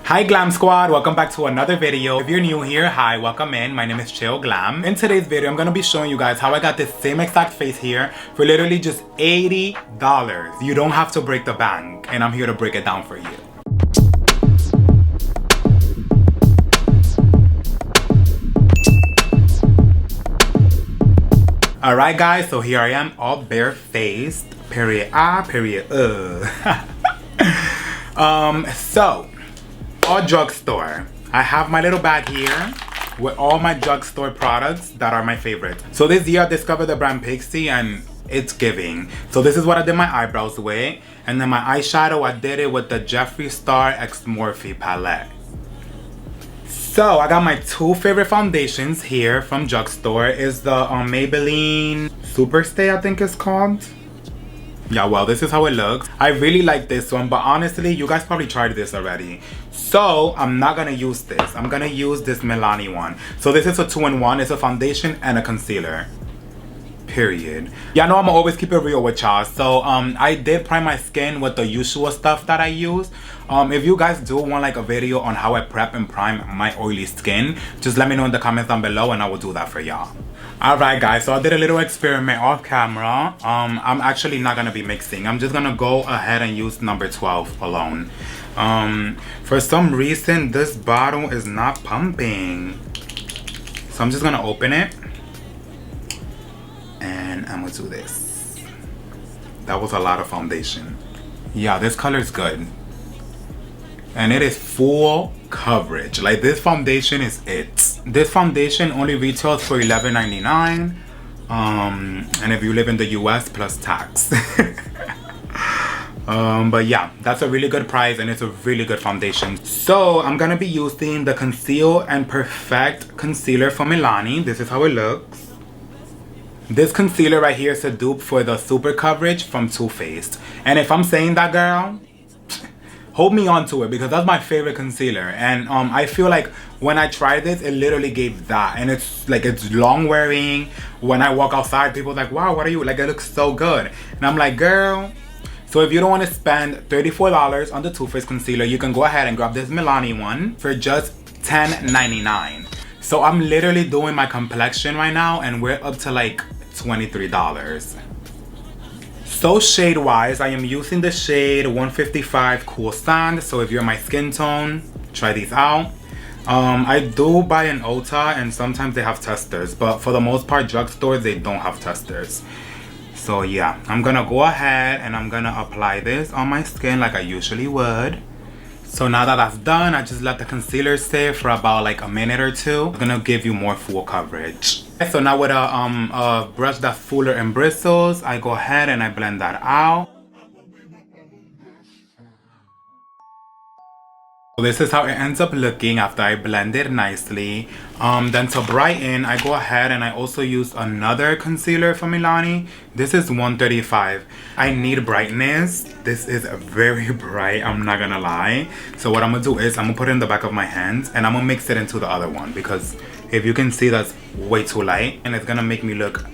Hi Glam Squad, welcome back to another video. If you're new here, hi, welcome in. My name is Glam. In today's video, I'm gonna be showing you guys how I got this same exact face here for literally just $80. You don't have to break the bank, and I'm here to break it down for you. Alright guys, so here I am all barefaced. Period. Period. So all drugstore. I have my little bag here with all my drugstore products that are my favorites. So this year I discovered the brand Pixie and it's giving. So this is what I did my eyebrows with. And then my eyeshadow, I did it with the Jeffree Star X Morphe palette. So I got my two favorite foundations here from drugstore. Is the Maybelline Superstay, I think it's called. Yeah, well, this is how it looks. I really like this one, but honestly, you guys probably tried this already. So I'm not gonna use this. I'm gonna use this Milani one. So this is a 2-in-1. It's a foundation and a concealer. Period. Yeah, I know I'm gonna always keep it real with y'all. So I did prime my skin with the usual stuff that I use. If you guys do want like a video on how I prep and prime my oily skin, just let me know in the comments down below and I will do that for y'all. Alright guys, so I did a little experiment off camera. I'm actually not gonna be mixing. I'm just gonna go ahead and use number 12 alone. For some reason this bottle is not pumping. So I'm just gonna open it. And I'm gonna do this. That was a lot of foundation. Yeah, this color is good. And it is full coverage. Like this foundation is it. This foundation only retails for $11.99. And if you live in the US plus tax. But yeah, that's a really good price and it's a really good foundation. So I'm gonna be using the Conceal and Perfect concealer from Milani. This is how it looks. This concealer right here is a dupe for the Super Coverage from Too Faced. And if I'm saying that, girl, hold me on to it because that's my favorite concealer. And I feel like when I tried this, it literally gave that. And it's like, it's long wearing. When I walk outside, people are like, wow, what are you? Like, it looks so good. And I'm like, girl. So if you don't want to spend $34 on the Too Faced concealer, you can go ahead and grab this Milani one for just $10.99. So I'm literally doing my complexion right now and we're up to like $23. So shade wise, I am using the shade 155 Cool Sand. So if you're my skin tone, try these out. I do buy in Ulta and sometimes they have testers, but for the most part drugstores they don't have testers. So yeah, I'm gonna go ahead and I'm gonna apply this on my skin like I usually would. So now that that's done, I just let the concealer sit for about like a minute or two. It's gonna give you more full coverage. So now with a brush that's fuller and bristles, I go ahead and I blend that out. So this is how it ends up looking after I blend it nicely. Then to brighten, I go ahead and I also use another concealer from Milani. This is 135. I need brightness. This is very bright, I'm not gonna lie. So what I'm gonna do is I'm gonna put it in the back of my hands and I'm gonna mix it into the other one because if you can see, that's way too light and it's gonna make me look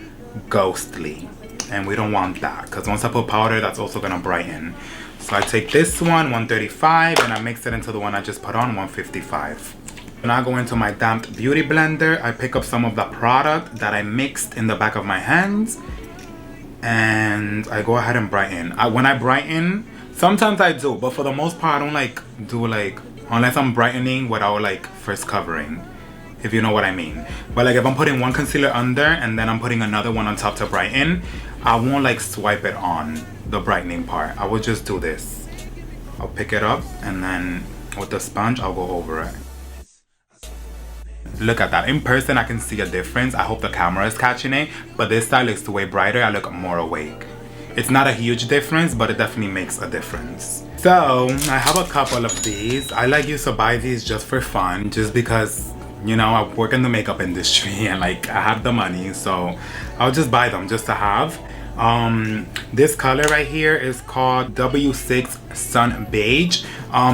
ghostly. And we don't want that because once I put powder, that's also gonna brighten. So I take this one, 135, and I mix it into the one I just put on, 155. When I go into my damped beauty blender, I pick up some of the product that I mixed in the back of my hands. And I go ahead and brighten. When I brighten, sometimes I do, but for the most part, I don't like do like, unless I'm brightening without like first covering. If you know what I mean. But like if I'm putting one concealer under and then I'm putting another one on top to brighten, I won't like swipe it on the brightening part. I will just do this. I'll pick it up and then with the sponge I'll go over it. Look at that. In person I can see a difference. I hope the camera is catching it, but this side looks way brighter. I look more awake. It's not a huge difference, but it definitely makes a difference. So I have a couple of these. I like used to buy these just for fun, just because, you know, I work in the makeup industry and like I have the money, so I'll just buy them just to have. This color right here is called W6 Sun Beige.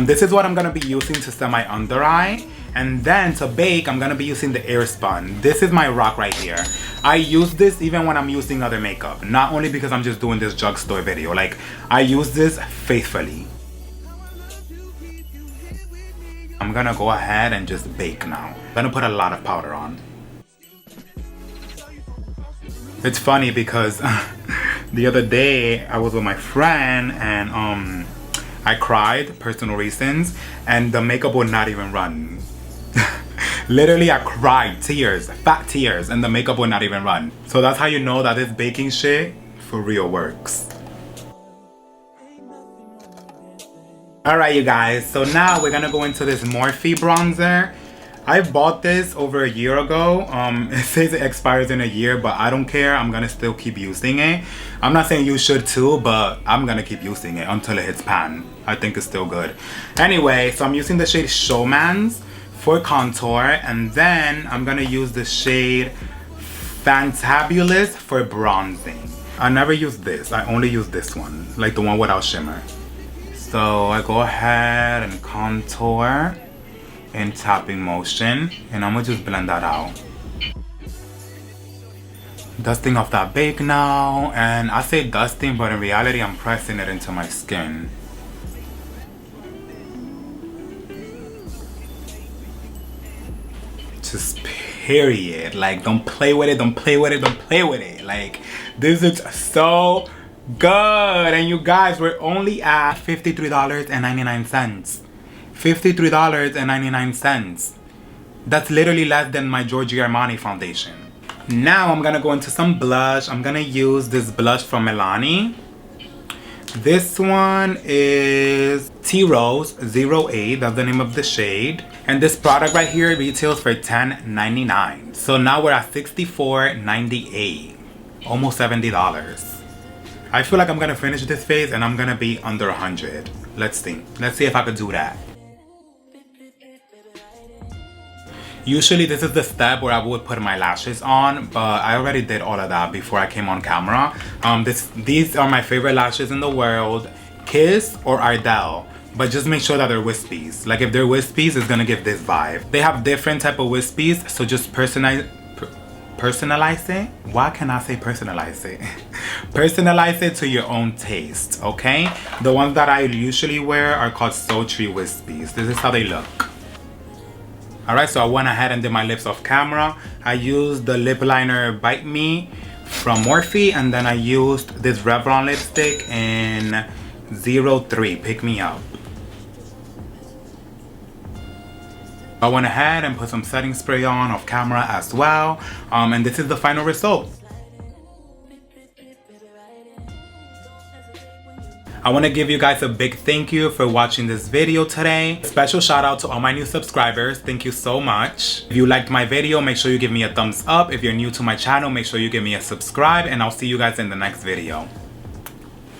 This is what I'm gonna be using to set my under eye. And then to bake, I'm gonna be using the Airspun. This is my rock right here. I use this even when I'm using other makeup. Not only because I'm just doing this drugstore video. Like, I use this faithfully. I'm gonna go ahead and just bake now. I'm gonna put a lot of powder on. It's funny because the other day I was with my friend and I cried, personal reasons, and the makeup would not even run. Literally, I cried, tears, fat tears, and the makeup would not even run. So that's how you know that this baking shit for real works. Alright you guys, so now we're gonna go into this Morphe bronzer. I bought this over a year ago. It says it expires in a year, but I don't care. I'm gonna still keep using it. I'm not saying you should too, but I'm gonna keep using it until it hits pan. I think it's still good. Anyway, so I'm using the shade Showman's for contour, and then I'm gonna use the shade Fantabulous for bronzing. I never use this. I only use this one, like the one without shimmer. So I go ahead and contour in tapping motion, and I'm gonna just blend that out. Dusting off that bake now, and I say dusting, but in reality I'm pressing it into my skin. Just period. Like, don't play with it, don't play with it, don't play with it. Like, this is so good. And you guys, we're only at $53.99. $53.99. That's literally less than my Giorgio Armani foundation. Now I'm gonna go into some blush. I'm gonna use this blush from Milani. This one is Tea Rose 08, that's the name of the shade. And this product right here retails for $10.99. So now we're at $64.98, almost $70. I feel like I'm gonna finish this phase and I'm gonna be under 100. Let's see if I could do that. Usually this is the step where I would put my lashes on, but I already did all of that before I came on camera. These are my favorite lashes in the world, Kiss or Ardell, but just make sure that they're wispies. Like if they're wispies, it's gonna give this vibe. They have different type of wispies, so just personalize it. Why can I say personalize it? Personalize it to your own taste, okay? The ones that I usually wear are called sultry wispies. This is how they look. Alright, so I went ahead and did my lips off camera. I used the lip liner Bite Me from Morphe, and then I used this Revlon lipstick in 03, Pick Me Up. I went ahead and put some setting spray on off camera as well. And this is the final result. I want to give you guys a big thank you for watching this video today. Special shout out to all my new subscribers. Thank you so much. If you liked my video, make sure you give me a thumbs up. If you're new to my channel, make sure you give me a subscribe, and I'll see you guys in the next video.